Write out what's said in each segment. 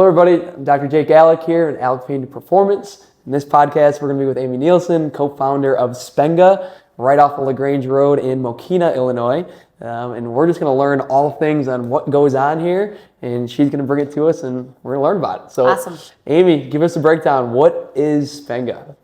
Hello everybody, I'm Dr. Jake Aleck here at Aleck Performance. In this podcast, we're going to be with Amy Nielsen, co-founder of SPENGA, right off of LaGrange Road in Mokina, Illinois. And we're just going to learn all things on what goes on here, and she's going to bring it to us, and we're going to learn about it. So, awesome. Amy, give us a breakdown. What is SPENGA?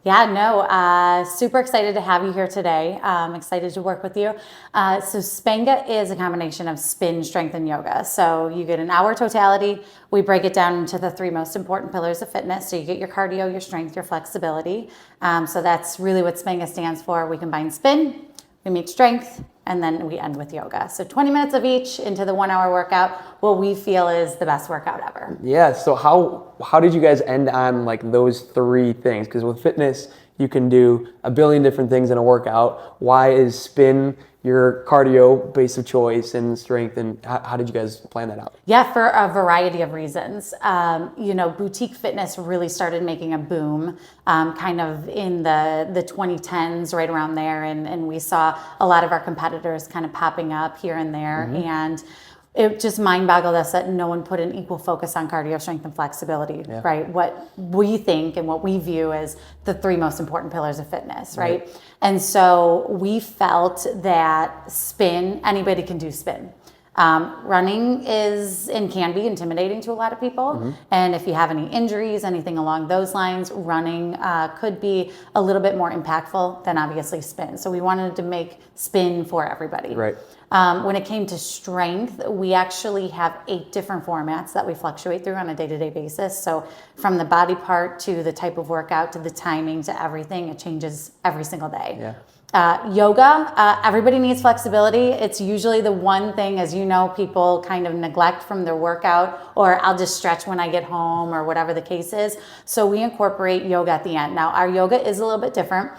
Super excited to have you here today. Excited to work with you. So SPENGA is a combination of spin, strength, and yoga. So you get an hour totality. We break it down into the three most important pillars of fitness. So you get your cardio, your strength, your flexibility. So that's really what SPENGA stands for. We combine spin, we meet strength, and then we end with yoga. So 20 minutes of each into the 1 hour workout, what we feel is the best workout ever. Yeah, so how did you guys end on like those three things? Because with fitness, you can do a billion different things in a workout. Why is spin your cardio base of choice and strength, and how did you guys plan that out? Yeah, for a variety of reasons. Boutique fitness really started making a boom kind of in the 2010s, right around there. And we saw a lot of our competitors kind of popping up here and there. Mm-hmm. And it just mind boggled us that no one put an equal focus on cardio, strength, and flexibility, right? What we think and what we view as the three most important pillars of fitness, right? And so we felt that spin, anybody can do spin. Running is and can be intimidating to a lot of people. Mm-hmm. And if you have any injuries, anything along those lines, running could be a little bit more impactful than obviously spin. So we wanted to make spin for everybody. Right. When it came to strength, we actually have 8 different formats that we fluctuate through on a day-to-day basis. So from the body part to the type of workout to the timing to everything, it changes every single day. Yeah. Yoga, everybody needs flexibility. It's usually the one thing, as you know, people kind of neglect from their workout, or I'll just stretch when I get home or whatever the case is. So we incorporate yoga at the end. Now our yoga is a little bit different.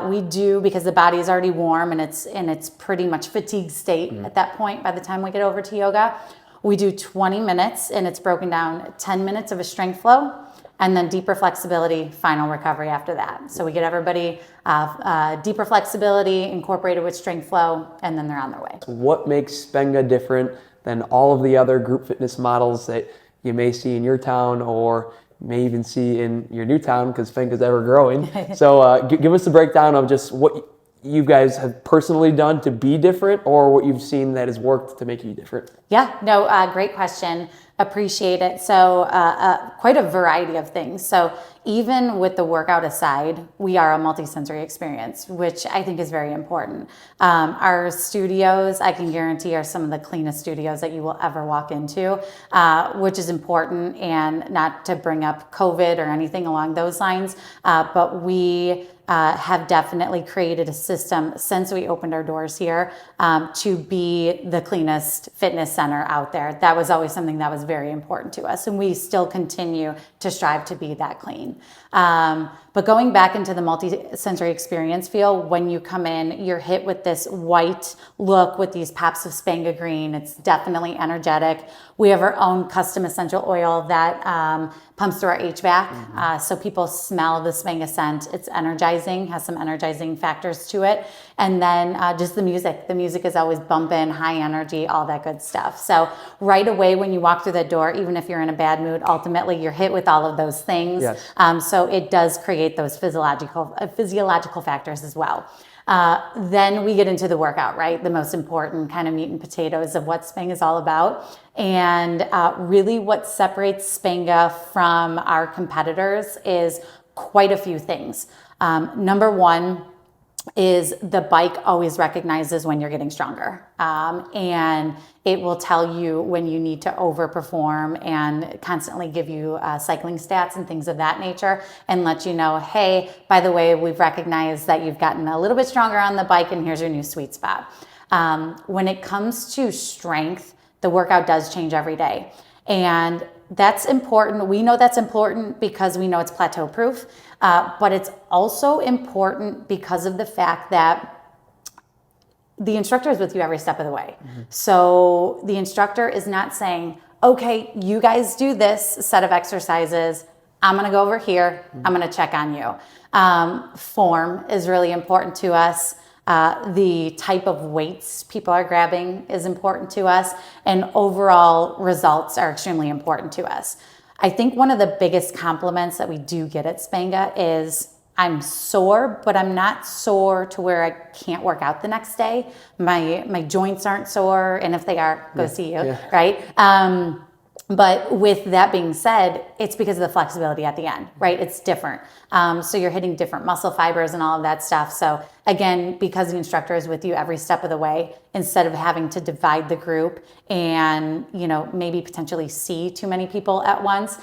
We do, because the body is already warm and it's pretty much fatigue state at that point by the time we get over to yoga. We do 20 minutes and it's broken down 10 minutes of a strength flow, and then deeper flexibility, final recovery after that. So we get everybody deeper flexibility incorporated with strength flow, and then they're on their way. What makes SPENGA different than all of the other group fitness models that you may see in your town or may even see in your new town, because SPENGA's ever growing? So give us a breakdown of just what you guys have personally done to be different, or what you've seen that has worked to make you different. Great question. Appreciate it. So quite a variety of things. So even with the workout aside, we are a multi-sensory experience, which I think is very important. Our studios, I can guarantee, are some of the cleanest studios that you will ever walk into, which is important, and not to bring up COVID or anything along those lines, but we have definitely created a system since we opened our doors here to be the cleanest fitness center out there. That was always something that was very important to us, and we still continue to strive to be that clean. But going back into the multi-sensory experience feel, when you come in, you're hit with this white look with these pops of SPENGA green. It's definitely energetic. We have our own custom essential oil that pumps through our HVAC. Mm-hmm. So people smell the SPENGA scent. It's energizing, has some energizing factors to it. And then just the music. The music is always bumping, high energy, all that good stuff. So right away when you walk through the door, even if you're in a bad mood, ultimately you're hit with all of those things. Yes. So it does create those physiological factors as well. Then we get into the workout, right? The most important kind of meat and potatoes of what SPENGA is all about. And really what separates SPENGA from our competitors is quite a few things. Number one is the bike always recognizes when you're getting stronger. And it will tell you when you need to overperform and constantly give you cycling stats and things of that nature, and let you know, hey, by the way, we've recognized that you've gotten a little bit stronger on the bike, and here's your new sweet spot. When it comes to strength, the workout does change every day. And that's important. We know that's important because we know it's plateau proof, but it's also important because of the fact that the instructor is with you every step of the way. Mm-hmm. So the instructor is not saying, okay, you guys do this set of exercises, I'm gonna go over here, I'm gonna check on you. Form is really important to us. The type of weights people are grabbing is important to us, and overall results are extremely important to us. I think one of the biggest compliments that we do get at SPENGA is I'm sore, but I'm not sore to where I can't work out the next day. My joints aren't sore, and if they are, go see you, right? But with that being said, it's because of the flexibility at the end, right? It's different. So you're hitting different muscle fibers and all of that stuff. So again, because the instructor is with you every step of the way, instead of having to divide the group and, maybe potentially see too many people at once,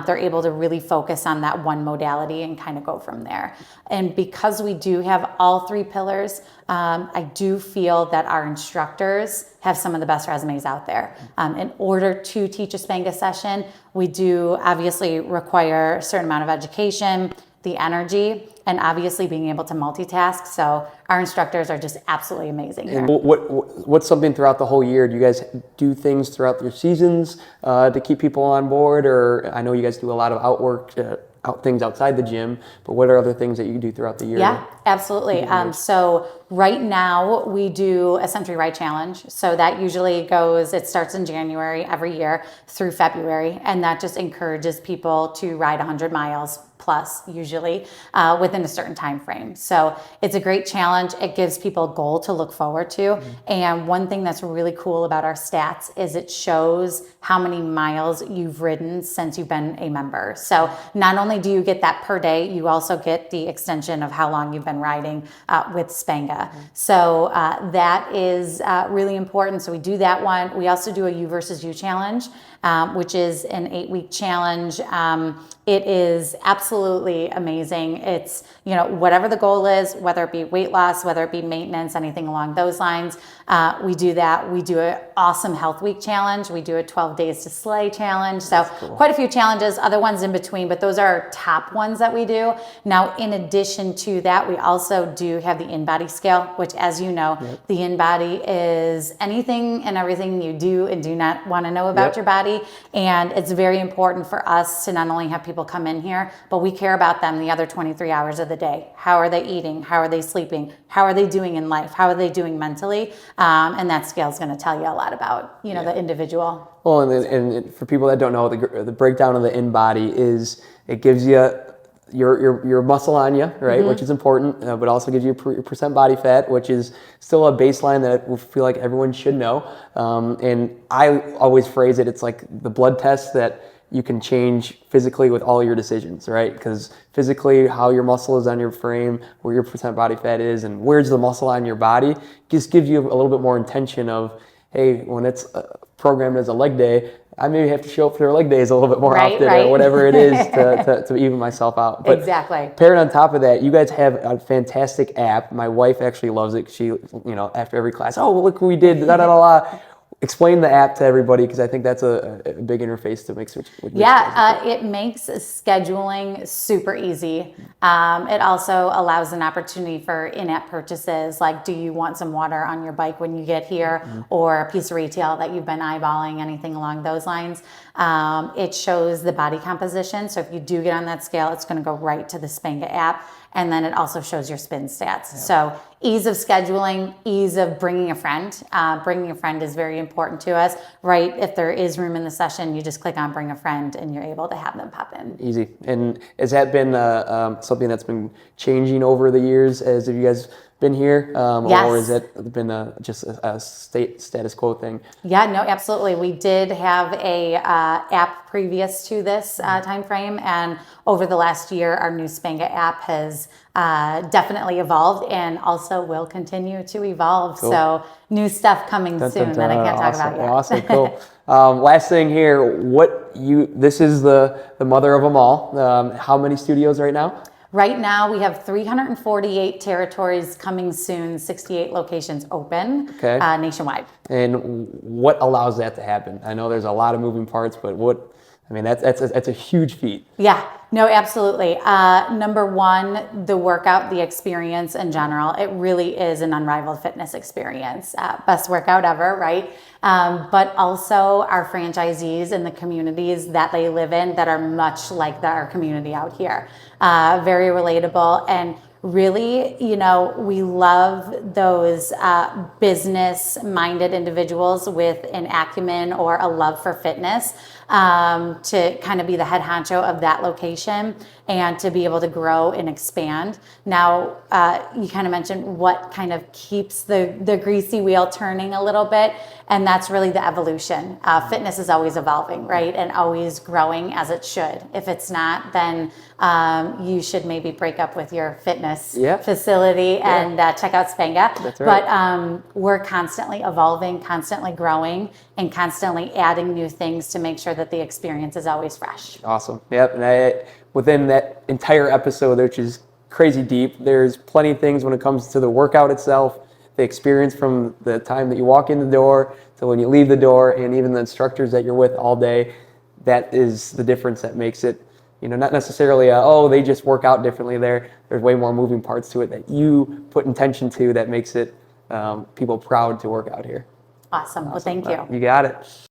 they're able to really focus on that one modality and kind of go from there. And because we do have all three pillars, I do feel that our instructors have some of the best resumes out there. In order to teach a SPENGA session, we do obviously require a certain amount of education, the energy, and obviously being able to multitask. So our instructors are just absolutely amazing here. And what's something throughout the whole year? Do you guys do things throughout your seasons to keep people on board? Or I know you guys do a lot of things outside the gym, but what are other things that you do throughout the year? Yeah, absolutely. So right now we do a Century Ride Challenge. So that usually it starts in January every year through February. And that just encourages people to ride 100 miles plus usually within a certain time frame. So it's a great challenge. It gives people a goal to look forward to. And one thing that's really cool about our stats is it shows how many miles you've ridden since you've been a member. So not only do you get that per day, you also get the extension of how long you've been riding with SPENGA. So that is really important. So we do that one. We also do a You versus You challenge, which is an 8-week challenge. It is absolutely amazing. It's, whatever the goal is, whether it be weight loss, whether it be maintenance, anything along those lines, we do that. We do an awesome Health Week challenge. We do a 12 Days to Slay challenge. So quite a few challenges, other ones in between, but those are our top ones that we do. Now, in addition to that, we also do have the InBody scale, which, as you know, the InBody is anything and everything you do and do not want to know about your body. And it's very important for us to not only have people come in here, but we care about them the other 23 hours of the day. How are they eating? How are they sleeping? How are they doing in life? How are they doing mentally? And that scale is going to tell you a lot about, the individual. Well, and for people that don't know, the breakdown of the InBody is it gives you your muscle on you, right, which is important, but also gives you percent body fat, which is still a baseline that I feel like everyone should know. And I always phrase it, it's like the blood test that you can change physically with all your decisions, right? Because physically, how your muscle is on your frame, where your percent body fat is, and where's the muscle on your body, just gives you a little bit more intention of, hey, when it's programmed as a leg day, I maybe have to show up for their leg days a little bit more often or whatever it is to even myself out. But exactly. Paired on top of that, you guys have a fantastic app. My wife actually loves it. She, after every class, look what we did, da da da da. Explain the app to everybody, because I think that's a big interface to make switch. It makes scheduling super easy. It also allows an opportunity for in-app purchases, like do you want some water on your bike when you get here, or a piece of retail that you've been eyeballing, anything along those lines. It shows the body composition. So if you do get on that scale, it's going to go right to the SPENGA app. And then it also shows your spin stats. So ease of scheduling, ease of bringing a friend. Bringing a friend is very important to us, right? If there is room in the session, you just click on bring a friend and you're able to have them pop in. Easy. And has that been something that's been changing over the years as you guys been here? Yes. Or has it been just a status quo thing? Yeah, no, absolutely. We did have a app previous to this time frame, and over the last year, our new SPENGA app has definitely evolved and also will continue to evolve. Cool. So new stuff coming soon that I can't talk about yet. Awesome, cool. Last thing here, this is the mother of them all. How many studios right now? Right now, we have 348 territories coming soon, 68 locations open nationwide. And what allows that to happen? I know there's a lot of moving parts, but that's a huge feat. Yeah, no, absolutely. Number one, the workout, the experience in general, it really is an unrivaled fitness experience. Best workout ever, right? But also our franchisees and the communities that they live in that are much like our community out here. Very relatable, and really, we love those business-minded individuals with an acumen or a love for fitness. to kind of be the head honcho of that location and to be able to grow and expand. Now, you kind of mentioned what kind of keeps the greasy wheel turning a little bit, and that's really the evolution. Fitness is always evolving, right, and always growing as it should. If it's not, then you should maybe break up with your fitness facility and check out SPENGA. That's right. But we're constantly evolving, constantly growing, and constantly adding new things to make sure that the experience is always fresh. Awesome. Yep. And within that entire episode, which is crazy deep, there's plenty of things when it comes to the workout itself, the experience from the time that you walk in the door to when you leave the door, and even the instructors that you're with all day. That is the difference that makes it, not necessarily they just work out differently there. There's way more moving parts to it that you put intention to that makes it people proud to work out here. Awesome. Well, thank you. You got it.